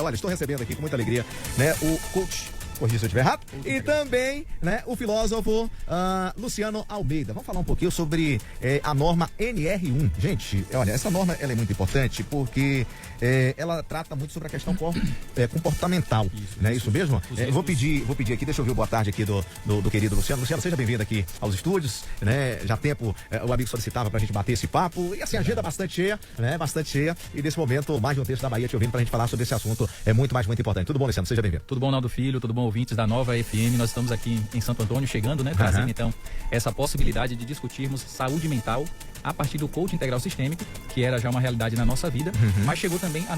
Olha, estou recebendo aqui com muita alegria, né, o coach, corrija se eu estiver errado, e também, né, o filósofo Luciano Almeida. Vamos falar um pouquinho sobre a norma NR1. Gente, olha, essa norma ela é muito importante porque ela trata muito sobre a questão comportamental, né? Isso mesmo? Vou pedir aqui, deixa eu ver o boa tarde aqui do querido Luciano. Luciano, seja bem-vindo aqui aos estúdios, né? Já há tempo o amigo solicitava pra gente bater esse papo, e assim, a agenda bastante cheia, né? Bastante cheia, e nesse momento, mais de um texto da Bahia te ouvindo pra gente falar sobre esse assunto, muito importante. Tudo bom, Luciano? Seja bem-vindo. Tudo bom, Naldo Filho? Tudo bom, ouvintes da Nova FM? Nós estamos aqui em Santo Antônio, chegando, né? Trazendo, então, essa possibilidade de discutirmos saúde mental a partir do coaching integral sistêmico, que era já uma realidade na nossa vida, mas chegou também a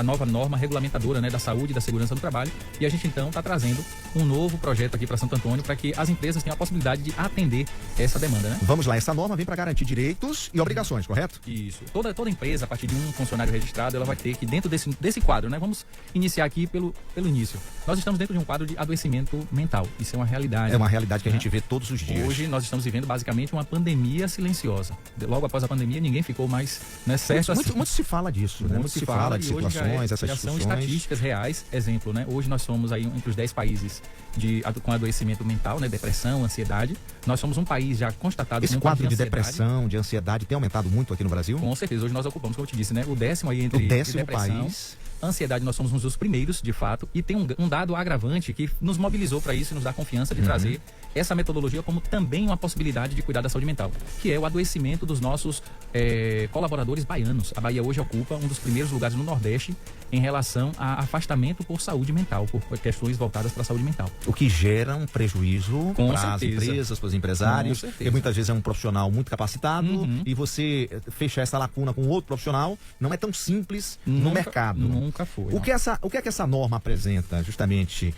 nova norma regulamentadora, né, da saúde e da segurança do trabalho, e a gente então está trazendo um novo projeto aqui para Santo Antônio para que as empresas tenham a possibilidade de atender essa demanda, né? Vamos lá, essa norma vem para garantir direitos e obrigações, correto? Isso. Toda empresa, a partir de um funcionário registrado, ela vai ter que, dentro desse quadro, né, vamos iniciar aqui pelo início. Nós estamos dentro de um quadro de adoecimento mental. Isso é uma realidade. É uma realidade que a gente vê todos os dias. Hoje nós estamos vivendo basicamente uma pandemia silenciosa. Logo após a pandemia, ninguém ficou mais, né, certo assim. Muito se fala disso, né? Muito se fala de situações, essas discussões. São estatísticas reais. Exemplo, né? Hoje nós somos aí entre os 10 países com adoecimento mental, né? Depressão, ansiedade. Nós somos um país já constatado esse quadro de depressão, de ansiedade tem aumentado muito aqui no Brasil? Com certeza. Hoje nós ocupamos, como eu te disse, né? O 10º aí entre depressão, país. Ansiedade, nós somos um dos primeiros, de fato, e tem um dado agravante que nos mobilizou para isso e nos dá confiança de trazer essa metodologia como também uma possibilidade de cuidar da saúde mental, que é o adoecimento dos nossos colaboradores baianos. A Bahia hoje ocupa um dos primeiros lugares no Nordeste em relação a afastamento por saúde mental, por questões voltadas para a saúde mental. O que gera um prejuízo para as empresas, para os empresários, porque muitas vezes é um profissional muito capacitado e você fechar essa lacuna com outro profissional não é tão simples no mercado. Nunca foi. O que é que essa norma apresenta justamente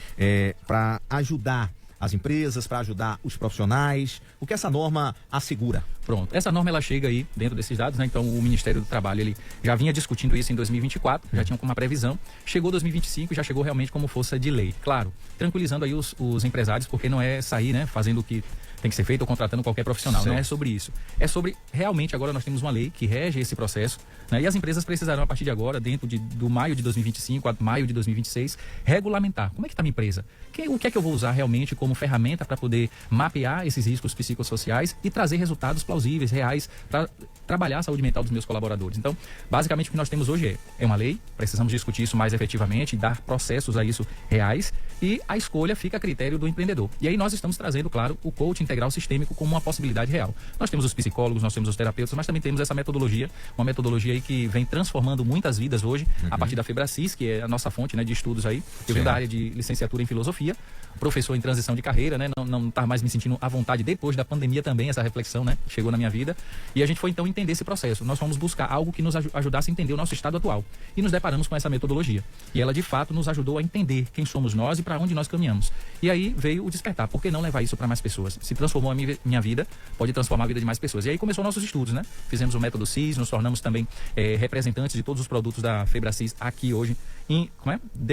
para ajudar as empresas, para ajudar os profissionais? O que essa norma assegura? Pronto, essa norma ela chega aí dentro desses dados, né? Então o Ministério do Trabalho ele já vinha discutindo isso em 2024, já tinha como uma previsão. Chegou 2025, já chegou realmente como força de lei. Claro, tranquilizando aí os empresários, porque não é sair, né, fazendo o que tem que ser feito ou contratando qualquer profissional. Não é sobre isso. É sobre, realmente, agora nós temos uma lei que rege esse processo, né? E as empresas precisarão, a partir de agora, dentro do maio de 2025 a maio de 2026, regulamentar. Como é que está a minha empresa? O que é que eu vou usar realmente como ferramenta para poder mapear esses riscos psicossociais e trazer resultados plausíveis, reais, para trabalhar a saúde mental dos meus colaboradores. Então, basicamente, o que nós temos hoje é uma lei, precisamos discutir isso mais efetivamente, dar processos a isso reais, e a escolha fica a critério do empreendedor. E aí nós estamos trazendo, claro, o coaching integral sistêmico como uma possibilidade real. Nós temos os psicólogos, nós temos os terapeutas, mas também temos essa metodologia, uma metodologia aí que vem transformando muitas vidas hoje, a partir da Febracis, que é a nossa fonte, né, de estudos aí. Eu vim da área de licenciatura em filosofia, professor em transição de carreira, né, não tá mais me sentindo à vontade depois da pandemia também, essa reflexão, né, chegou na minha vida, e a gente foi então entender esse processo. Nós fomos buscar algo que nos ajudasse a entender o nosso estado atual, e nos deparamos com essa metodologia, e ela de fato nos ajudou a entender quem somos nós e para onde nós caminhamos. E aí veio o despertar, por que não levar isso para mais pessoas? Se transformou a minha vida, pode transformar a vida de mais pessoas. E aí começou nossos estudos, né? Fizemos o método CIS, nos tornamos também representantes de todos os produtos da Febracis aqui hoje,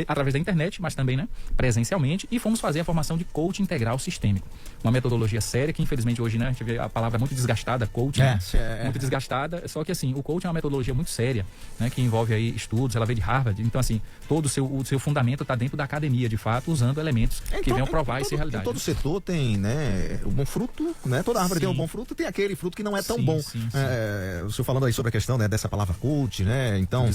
através da internet, mas também, né, presencialmente, e fomos fazer a formação de coaching integral sistêmico. Uma metodologia séria que, infelizmente, hoje, né, a gente vê a palavra muito desgastada, coaching, muito desgastada, só que, assim, o coaching é uma metodologia muito séria, né, que envolve aí estudos, ela veio de Harvard, então, assim, todo o seu fundamento está dentro da academia, de fato, usando elementos que venham provar essa realidade. Todo setor tem, né, o bom fruto, né, toda árvore tem um bom fruto, tem aquele fruto que não é tão bom. O senhor falando aí sobre a questão, né, dessa palavra coach, né, então,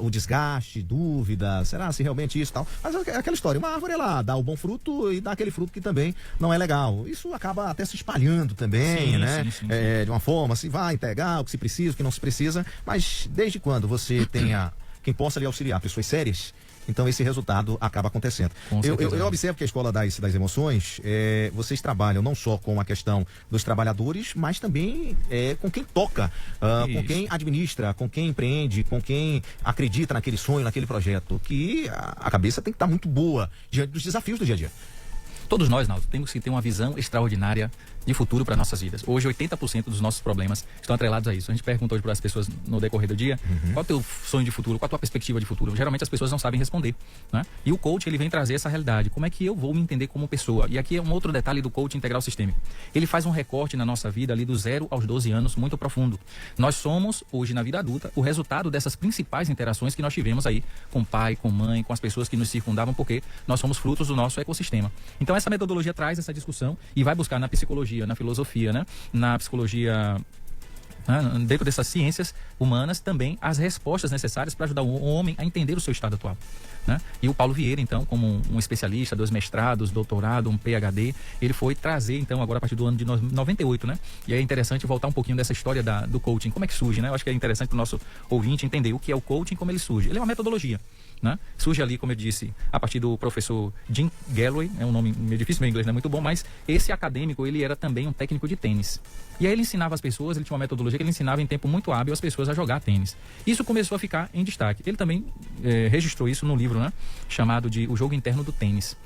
o desgaste, dúvida, será se realmente isso e tal, mas é aquela história, uma árvore ela dá o bom fruto e dá aquele fruto que também não é legal, isso acaba até se espalhando também, né, de uma forma, se vai pegar o que se precisa, o que não se precisa, mas desde quando você tenha quem possa lhe auxiliar, pessoas sérias, então esse resultado acaba acontecendo. Eu observo que a Escola das Emoções, vocês trabalham não só com a questão dos trabalhadores, mas também com quem toca, com quem administra, com quem empreende, com quem acredita naquele sonho, naquele projeto, que a cabeça tem que estar muito boa diante dos desafios do dia a dia. Todos nós, Naldo, temos que ter uma visão extraordinária de futuro para nossas vidas. Hoje, 80% dos nossos problemas estão atrelados a isso. A gente pergunta hoje para as pessoas no decorrer do dia, qual é o teu sonho de futuro, qual é a tua perspectiva de futuro? Geralmente as pessoas não sabem responder, né? E o coach, ele vem trazer essa realidade. Como é que eu vou me entender como pessoa? E aqui é um outro detalhe do coach integral sistêmico. Ele faz um recorte na nossa vida ali do 0 aos 12 anos, muito profundo. Nós somos, hoje na vida adulta, o resultado dessas principais interações que nós tivemos aí com pai, com mãe, com as pessoas que nos circundavam, porque nós somos frutos do nosso ecossistema. Então essa metodologia traz essa discussão e vai buscar na psicologia, na filosofia, né? Na psicologia, dentro dessas ciências humanas, também as respostas necessárias para ajudar o homem a entender o seu estado atual, né? E o Paulo Vieira, então, como um especialista, 2 mestrados, doutorado, um PhD, ele foi trazer, então, agora a partir do ano de 98, né? E é interessante voltar um pouquinho dessa história do coaching, como é que surge, né? Eu acho que é interessante para o nosso ouvinte entender o que é o coaching, como ele surge. Ele é uma metodologia, né? Surge ali, como eu disse, a partir do professor Jim Galloway, é um nome meio difícil, meu inglês não é muito bom, mas esse acadêmico, ele era também um técnico de tênis. E aí ele ensinava as pessoas, ele tinha uma metodologia que ele ensinava em tempo muito hábil as pessoas a jogar tênis. Isso começou a ficar em destaque. Ele também registrou isso no livro, né? Chamado de O Jogo Interno do Tênis.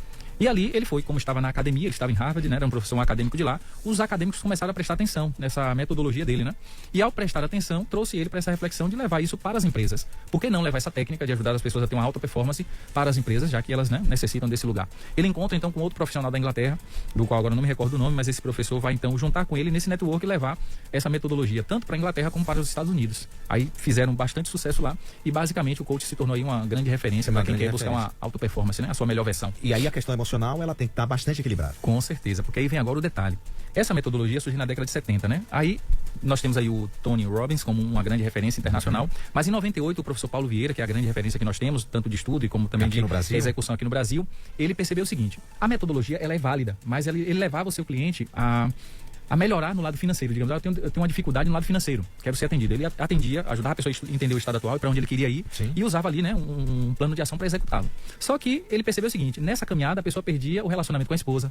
E ali ele foi, como estava na academia, ele estava em Harvard, né, era um professor acadêmico de lá, os acadêmicos começaram a prestar atenção nessa metodologia dele, né? E ao prestar atenção, trouxe ele para essa reflexão de levar isso para as empresas. Por que não levar essa técnica de ajudar as pessoas a ter uma alta performance para as empresas, já que elas, né, necessitam desse lugar? Ele encontra então com outro profissional da Inglaterra, do qual agora não me recordo o nome, mas esse professor vai então juntar com ele nesse network e levar essa metodologia tanto para a Inglaterra como para os Estados Unidos. Aí fizeram bastante sucesso lá e basicamente o coach se tornou aí uma grande referência para quem quer buscar uma alta performance, né, a sua melhor versão. E aí a questão emocional, ela tem que estar bastante equilibrada. Com certeza, porque aí vem agora o detalhe. Essa metodologia surgiu na década de 70, né? Aí nós temos aí o Tony Robbins como uma grande referência internacional, mas em 98 o professor Paulo Vieira, que é a grande referência que nós temos, tanto de estudo e como também aqui de execução aqui no Brasil, ele percebeu o seguinte: a metodologia ela é válida, mas ele levava o seu cliente a melhorar no lado financeiro, digamos, eu tenho uma dificuldade no lado financeiro, quero ser atendido. Ele atendia, ajudava a pessoa a entender o estado atual e para onde ele queria ir. Sim. E usava ali, né, um plano de ação para executá-lo. Só que ele percebeu o seguinte: nessa caminhada a pessoa perdia o relacionamento com a esposa,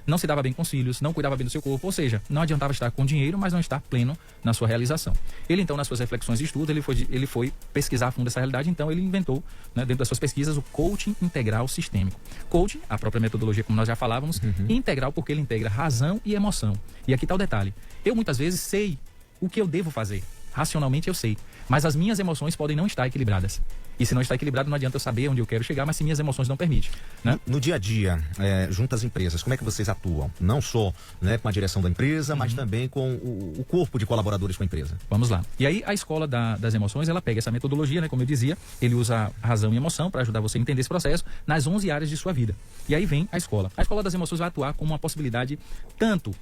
não se dava bem com os filhos, não cuidava bem do seu corpo, ou seja, não adiantava estar com dinheiro, mas não estar pleno na sua realização. Ele então, nas suas reflexões de estudo, ele foi pesquisar a fundo essa realidade, então ele inventou, né, dentro das suas pesquisas, o coaching integral sistêmico. Coaching, a própria metodologia como nós já falávamos, integral porque ele integra razão e emoção. E aqui está o detalhe: eu muitas vezes sei o que eu devo fazer, racionalmente eu sei, mas as minhas emoções podem não estar equilibradas. E se não está equilibrado, não adianta eu saber onde eu quero chegar, mas se minhas emoções não permitem, né? No dia a dia, junto às empresas, como é que vocês atuam? Não só, né, com a direção da empresa, mas também com o corpo de colaboradores com a empresa. Vamos lá. E aí a escola das emoções, ela pega essa metodologia, né, como eu dizia, ele usa razão e emoção para ajudar você a entender esse processo nas 11 áreas de sua vida. E aí vem a escola. A escola das emoções vai atuar como uma possibilidade tanto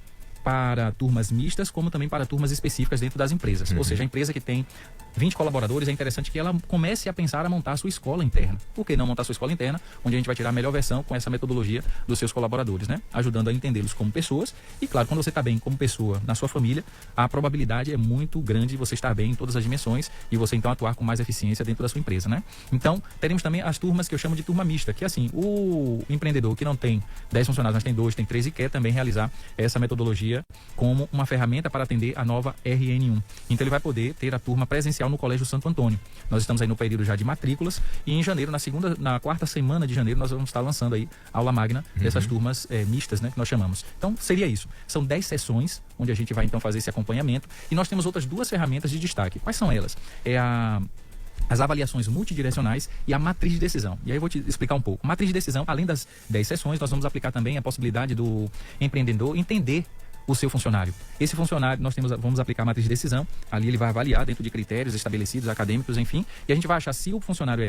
para turmas mistas, como também para turmas específicas dentro das empresas. Ou seja, a empresa que tem 20 colaboradores, é interessante que ela comece a pensar a montar a sua escola interna. Por que não montar a sua escola interna, onde a gente vai tirar a melhor versão com essa metodologia dos seus colaboradores, né? Ajudando a entendê-los como pessoas. E claro, quando você está bem como pessoa na sua família, a probabilidade é muito grande de você estar bem em todas as dimensões e você então atuar com mais eficiência dentro da sua empresa, né? Então, teremos também as turmas que eu chamo de turma mista, que é assim, o empreendedor que não tem 10 funcionários, mas tem 2, tem 3 e quer também realizar essa metodologia como uma ferramenta para atender a nova RN1. Então ele vai poder ter a turma presencial no Colégio Santo Antônio. Nós estamos aí no período já de matrículas e em janeiro, na quarta semana de janeiro, nós vamos estar lançando aí a aula magna dessas turmas mistas, né, que nós chamamos. Então seria isso. São 10 sessões onde a gente vai então fazer esse acompanhamento e nós temos outras 2 ferramentas de destaque. Quais são elas? As avaliações multidirecionais e a matriz de decisão. E aí eu vou te explicar um pouco. Matriz de decisão, além das 10 sessões, nós vamos aplicar também a possibilidade do empreendedor entender o seu funcionário. Esse funcionário, vamos aplicar a matriz de decisão, ali ele vai avaliar dentro de critérios estabelecidos, acadêmicos, enfim, e a gente vai achar se o funcionário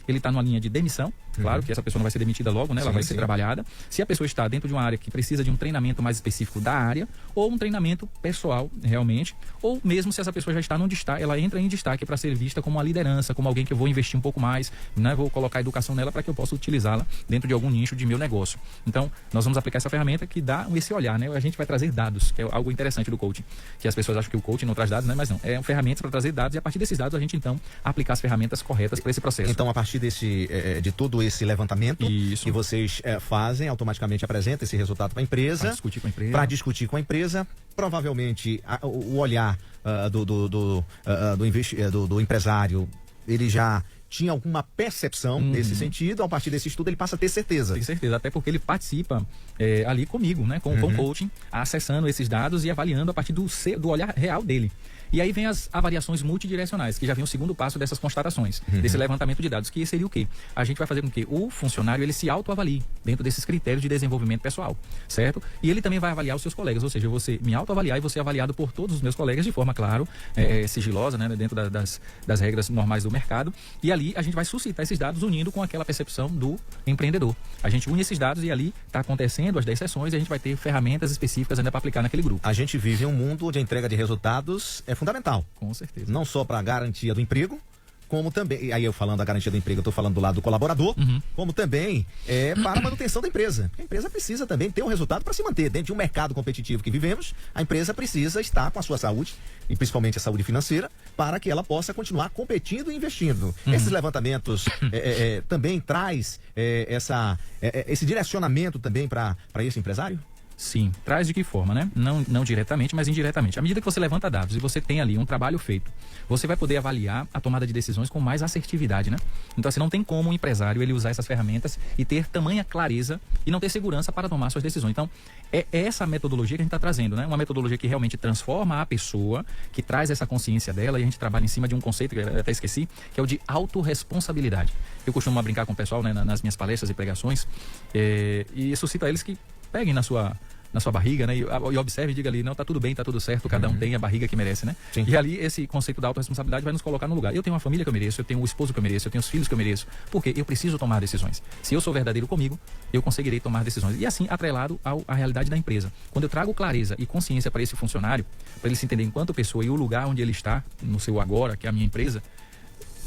ele está numa linha de demissão, claro que essa pessoa não vai ser demitida logo, né? Ela vai ser trabalhada. Se a pessoa está dentro de uma área que precisa de um treinamento mais específico da área, ou um treinamento pessoal, realmente, ou mesmo se essa pessoa já está num destaque, ela entra em destaque para ser vista como uma liderança, como alguém que eu vou investir um pouco mais, né? Vou colocar a educação nela para que eu possa utilizá-la dentro de algum nicho de meu negócio. Então, nós vamos aplicar essa ferramenta que dá esse olhar, né? A gente vai trazer dados, que é algo interessante do coaching, que as pessoas acham que o coaching não traz dados, né? Mas não, é ferramentas para trazer dados e a partir desses dados a gente então aplicar as ferramentas corretas para esse processo. Então, a partir de todo esse levantamento que vocês fazem, automaticamente apresenta esse resultado para a empresa. Para discutir com a empresa. Provavelmente o olhar do empresário, ele já tinha alguma percepção nesse sentido, a partir desse estudo ele passa a ter certeza. Tem certeza, até porque ele participa ali comigo, né, com o coaching, acessando esses dados e avaliando a partir do olhar real dele. E aí vem as avaliações multidirecionais, que já vem o segundo passo dessas constatações, desse levantamento de dados, que seria o quê? A gente vai fazer com que o funcionário ele se autoavalie dentro desses critérios de desenvolvimento pessoal, certo? E ele também vai avaliar os seus colegas, ou seja, eu vou me autoavaliar e vou ser avaliado por todos os meus colegas de forma, claro, sigilosa, né, dentro das regras normais do mercado. E ali a gente vai suscitar esses dados unindo com aquela percepção do empreendedor. A gente une esses dados e ali está acontecendo as 10 sessões e a gente vai ter ferramentas específicas ainda para aplicar naquele grupo. A gente vive em um mundo onde a entrega de resultados é fundamental. Com certeza. Não só para a garantia do emprego, como também, aí eu falando da garantia do emprego, eu estou falando do lado do colaborador, como também para a manutenção da empresa. A empresa precisa também ter um resultado para se manter. Dentro de um mercado competitivo que vivemos, a empresa precisa estar com a sua saúde, e principalmente a saúde financeira, para que ela possa continuar competindo e investindo. Esses levantamentos também traz esse direcionamento também para esse empresário? Sim, traz de que forma, né? Não diretamente, mas indiretamente. À medida que você levanta dados e você tem ali um trabalho feito, você vai poder avaliar a tomada de decisões com mais assertividade, né? Então, assim, não tem como um empresário ele usar essas ferramentas e ter tamanha clareza e não ter segurança para tomar suas decisões. Então, é essa metodologia que a gente está trazendo, né? Uma metodologia que realmente transforma a pessoa, que traz essa consciência dela, e a gente trabalha em cima de um conceito que eu até esqueci, que é o de autorresponsabilidade. Eu costumo brincar com o pessoal, né, nas minhas palestras e pregações, e suscito a eles que peguem na sua barriga, né? E observe e diga ali, não, tá tudo bem, tá tudo certo, cada um tem a barriga que merece, né? Sim. E ali esse conceito da autorresponsabilidade vai nos colocar no lugar. Eu tenho uma família que eu mereço, eu tenho o esposo que eu mereço, eu tenho os filhos que eu mereço, porque eu preciso tomar decisões. Se eu sou verdadeiro comigo, eu conseguirei tomar decisões. E assim, atrelado à realidade da empresa. Quando eu trago clareza e consciência para esse funcionário, para ele se entender enquanto pessoa e o lugar onde ele está, no seu agora, que é a minha empresa,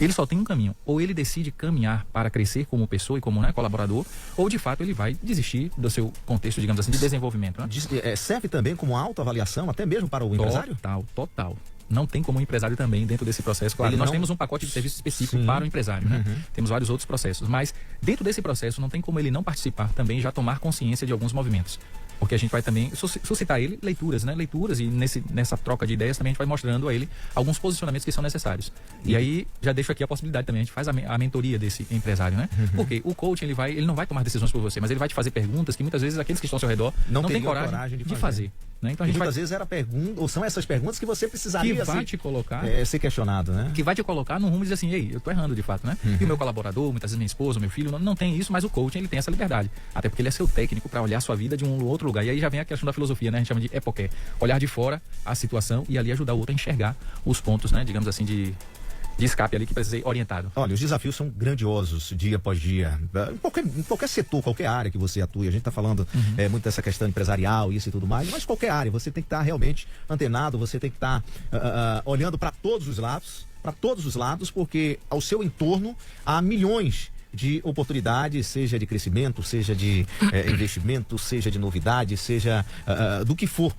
ele só tem um caminho. Ou ele decide caminhar para crescer como pessoa e como, né, colaborador, ou de fato ele vai desistir do seu contexto, digamos assim, de desenvolvimento. Né? Serve também como autoavaliação, até mesmo para o empresário? Total. Não tem como o empresário também dentro desse processo. Claro, nós temos um pacote de serviço específico para o empresário, né? Temos vários outros processos, mas dentro desse processo não tem como ele não participar também, já tomar consciência de alguns movimentos. Porque a gente vai também suscitar ele leituras, né? Leituras, e nessa troca de ideias também a gente vai mostrando a ele alguns posicionamentos que são necessários. E aí já deixo aqui a possibilidade também, a gente faz a mentoria desse empresário, né? Porque o coaching ele não vai tomar decisões por você, mas ele vai te fazer perguntas que muitas vezes aqueles que estão ao seu redor não têm coragem de fazer. Né? Então, muitas vezes são essas perguntas que você precisaria que vai te colocar, ser questionado, né? Que vai te colocar num rumo e dizer assim, ei, eu tô errando de fato, né? E o meu colaborador, muitas vezes minha esposa, meu filho, não tem isso, mas o coaching ele tem essa liberdade. Até porque ele é seu técnico para olhar a sua vida de um outro lugar. E aí já vem a questão da filosofia, né? A gente chama de época, olhar de fora a situação e ali ajudar o outro a enxergar os pontos, né? Digamos assim, de escape ali que precisa ser orientado. Olha, os desafios são grandiosos dia após dia. Em qualquer setor, qualquer área que você atue. A gente está falando muito dessa questão empresarial, isso e tudo mais, mas qualquer área, você tem que estar realmente antenado, você tem que estar olhando para todos os lados, porque ao seu entorno há milhões de oportunidades, seja de crescimento, seja de investimento, seja de novidade, seja do que for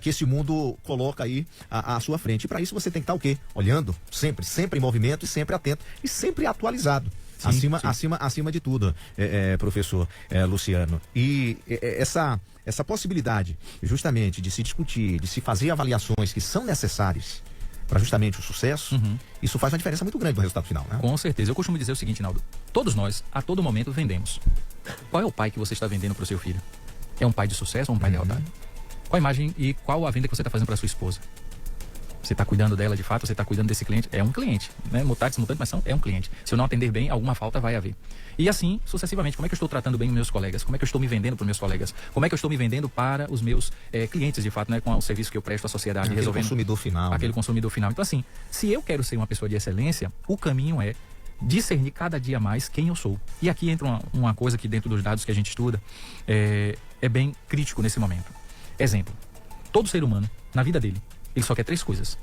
que esse mundo coloca aí à sua frente. E para isso você tem que estar o quê? Olhando, sempre em movimento e sempre atento e sempre atualizado. Sim, acima de tudo, professor Luciano. E essa possibilidade justamente de se discutir, de se fazer avaliações que são necessárias para justamente o sucesso, isso faz uma diferença muito grande no resultado final, né? Com certeza. Eu costumo dizer o seguinte, Naldo, todos nós, a todo momento, vendemos. Qual é o pai que você está vendendo para o seu filho? É um pai de sucesso ou um pai de lealdade? Qual a imagem e qual a venda que você está fazendo para sua esposa? Você está cuidando dela de fato? Você está cuidando desse cliente? É um cliente, né? Mutatis mutandis, mas é um cliente. Se eu não atender bem, alguma falta vai haver. E assim, sucessivamente, como é que eu estou tratando bem os meus colegas? Como é que eu estou me vendendo para os meus colegas? Como é que eu estou me vendendo para os meus clientes, de fato, né? Com o serviço que eu presto à sociedade, resolvendo consumidor final. Aquele consumidor final. Então, assim, se eu quero ser uma pessoa de excelência, o caminho é discernir cada dia mais quem eu sou. E aqui entra uma coisa que dentro dos dados que a gente estuda é bem crítico nesse momento. Exemplo, todo ser humano, na vida dele, ele só quer 3 coisas.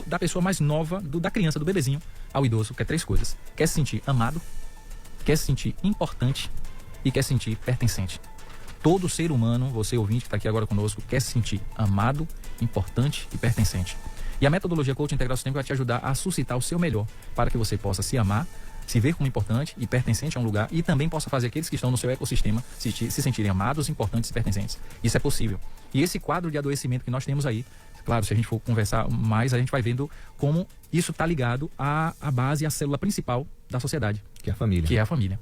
Da pessoa mais nova, da criança, do bebezinho, ao idoso, quer 3 coisas. Quer se sentir amado, quer se sentir importante e quer se sentir pertencente. Todo ser humano, você ouvinte que está aqui agora conosco, quer se sentir amado, importante e pertencente. E a metodologia Coaching Integral Sistêmico vai te ajudar a suscitar o seu melhor para que você possa se amar, se ver como importante e pertencente a um lugar e também possa fazer aqueles que estão no seu ecossistema se sentirem amados, importantes e pertencentes. Isso é possível. E esse quadro de adoecimento que nós temos aí, Claro, se a gente for conversar mais, a gente vai vendo como isso está ligado à base, à célula principal da sociedade. Que é a família. Que é a família.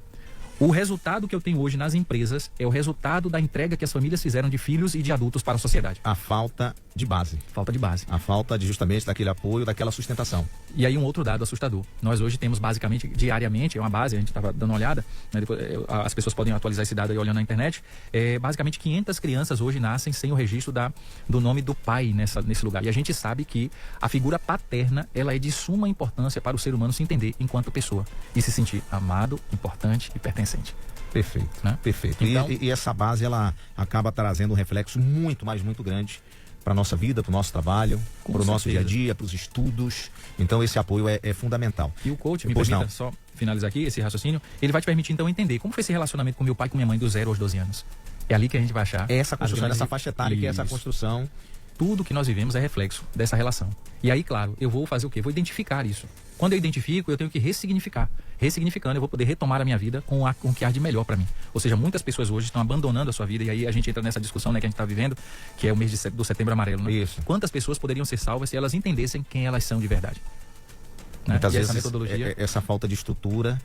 O resultado que eu tenho hoje nas empresas é o resultado da entrega que as famílias fizeram de filhos e de adultos para a sociedade. A falta de base. Falta de base. A falta de justamente daquele apoio, daquela sustentação. E aí um outro dado assustador. Nós hoje temos basicamente, diariamente, é uma base, a gente estava dando uma olhada, né, depois, as pessoas podem atualizar esse dado aí olhando na internet, basicamente 500 crianças hoje nascem sem o registro do nome do pai nesse lugar. E a gente sabe que a figura paterna, ela é de suma importância para o ser humano se entender enquanto pessoa e se sentir amado, importante e pertencente. Perfeito, né? Perfeito. Então, e essa base, ela acaba trazendo um reflexo muito, mas muito grande para a nossa vida, para o nosso trabalho, para o nosso dia a dia, para os estudos. Então esse apoio é fundamental. E o coach, me permita só finalizar aqui esse raciocínio, ele vai te permitir então entender como foi esse relacionamento com meu pai e com minha mãe do 0 aos 12 anos. É ali que a gente vai achar. Essa construção, dessa faixa etária, que é essa construção. Tudo que nós vivemos é reflexo dessa relação. E aí, claro, eu vou fazer o quê? Vou identificar isso. Quando eu identifico, eu tenho que ressignificar. Ressignificando, eu vou poder retomar a minha vida com o que há de melhor para mim. Ou seja, muitas pessoas hoje estão abandonando a sua vida, e aí a gente entra nessa discussão, né, que a gente está vivendo, que é o mês do Setembro Amarelo, né? Isso. Quantas pessoas poderiam ser salvas se elas entendessem quem elas são de verdade? Né? Muitas vezes essa metodologia... essa falta de estrutura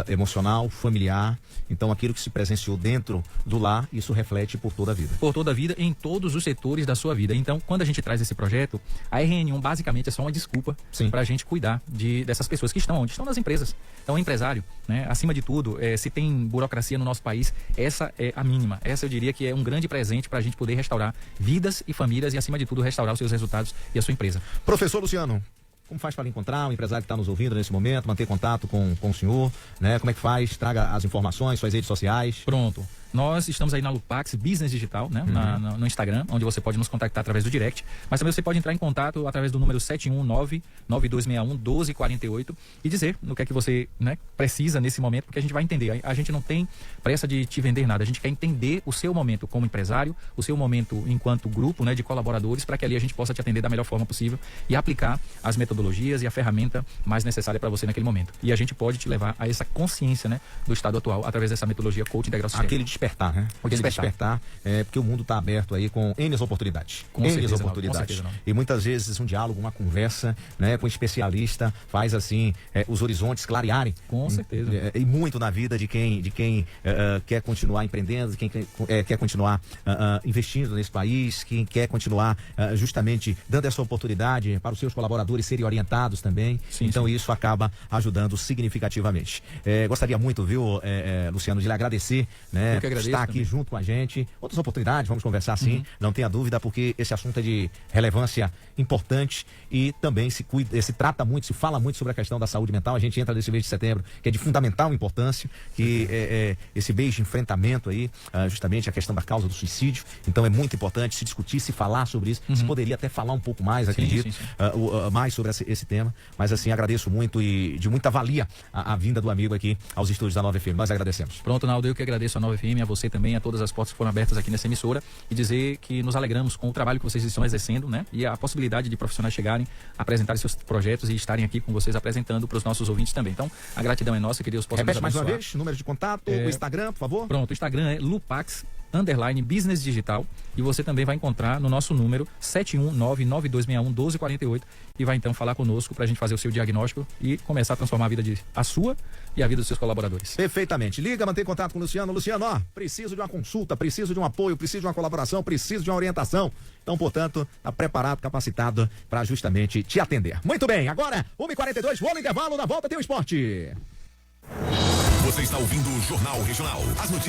emocional, familiar, então aquilo que se presenciou dentro do lar, isso reflete por toda a vida. Por toda a vida, em todos os setores da sua vida. Então, quando a gente traz esse projeto, a RN1 basicamente é só uma desculpa para a gente cuidar dessas pessoas que estão onde? Estão nas empresas. Então, o empresário, né, acima de tudo, se tem burocracia no nosso país, essa é a mínima. Essa eu diria que é um grande presente para a gente poder restaurar vidas e famílias e, acima de tudo, restaurar os seus resultados e a sua empresa. Professor Luciano, como faz para encontrar o empresário que está nos ouvindo nesse momento, manter contato com o senhor, né? Como é que faz? Traga as informações, suas redes sociais. Pronto. Nós estamos aí na Lupax Business Digital, né? No Instagram, onde você pode nos contactar através do direct, mas também você pode entrar em contato através do número 719-9261-1248 e dizer no que é que você, né, precisa nesse momento, porque a gente vai entender. A gente não tem pressa de te vender nada, a gente quer entender o seu momento como empresário, o seu momento enquanto grupo, né, de colaboradores, para que ali a gente possa te atender da melhor forma possível e aplicar as metodologias e a ferramenta mais necessária para você naquele momento. E a gente pode te levar a essa consciência, né, do estado atual através dessa metodologia Coach Integral Sistêmico. Aquele despertar, né? Aquele despertar, porque o mundo está aberto aí com N oportunidades. Com certeza, não. E muitas vezes um diálogo, uma conversa, né, com um especialista faz assim os horizontes clarearem. Com certeza. E muito na vida de quem quer continuar empreendendo, de quem quer continuar investindo nesse país, quem quer continuar justamente dando essa oportunidade para os seus colaboradores serem orientados também. Sim, então sim. isso acaba ajudando significativamente. Gostaria muito, viu, Luciano, de lhe agradecer, né? Estar aqui também junto com a gente. Outras oportunidades, vamos conversar sim, não tenha dúvida, porque esse assunto é de relevância importante e também se trata muito, se fala muito sobre a questão da saúde mental. A gente entra nesse mês de setembro, que é de fundamental importância, que esse mês de enfrentamento aí, justamente a questão da causa do suicídio. Então é muito importante se discutir, se falar sobre isso. Se poderia até falar um pouco mais, acredito, mais sobre esse tema. Mas assim, agradeço muito e de muita valia a vinda do amigo aqui aos estúdios da Nova FM. Nós agradecemos. Pronto, Naldo, eu que agradeço a Nova FM, a você também, a todas as portas que foram abertas aqui nessa emissora e dizer que nos alegramos com o trabalho que vocês estão exercendo, né? E a possibilidade de profissionais chegarem, apresentarem seus projetos e estarem aqui com vocês apresentando para os nossos ouvintes também. Então, a gratidão é nossa, que Deus possa Repete nos abençoar. mais uma vez, número de contato, o Instagram, por favor. Pronto, o Instagram é Lupax _Business Digital e você também vai encontrar no nosso número 719-9261-1248 e vai então falar conosco para a gente fazer o seu diagnóstico e começar a transformar a sua e a vida dos seus colaboradores. Perfeitamente. Liga, mantém contato com o Luciano. Luciano, preciso de uma consulta, preciso de um apoio, preciso de uma colaboração, preciso de uma orientação. Então, portanto, está preparado, capacitado para justamente te atender. Muito bem, agora 1h42, vou no intervalo, na volta tem o esporte. Você está ouvindo o Jornal Regional. As notícias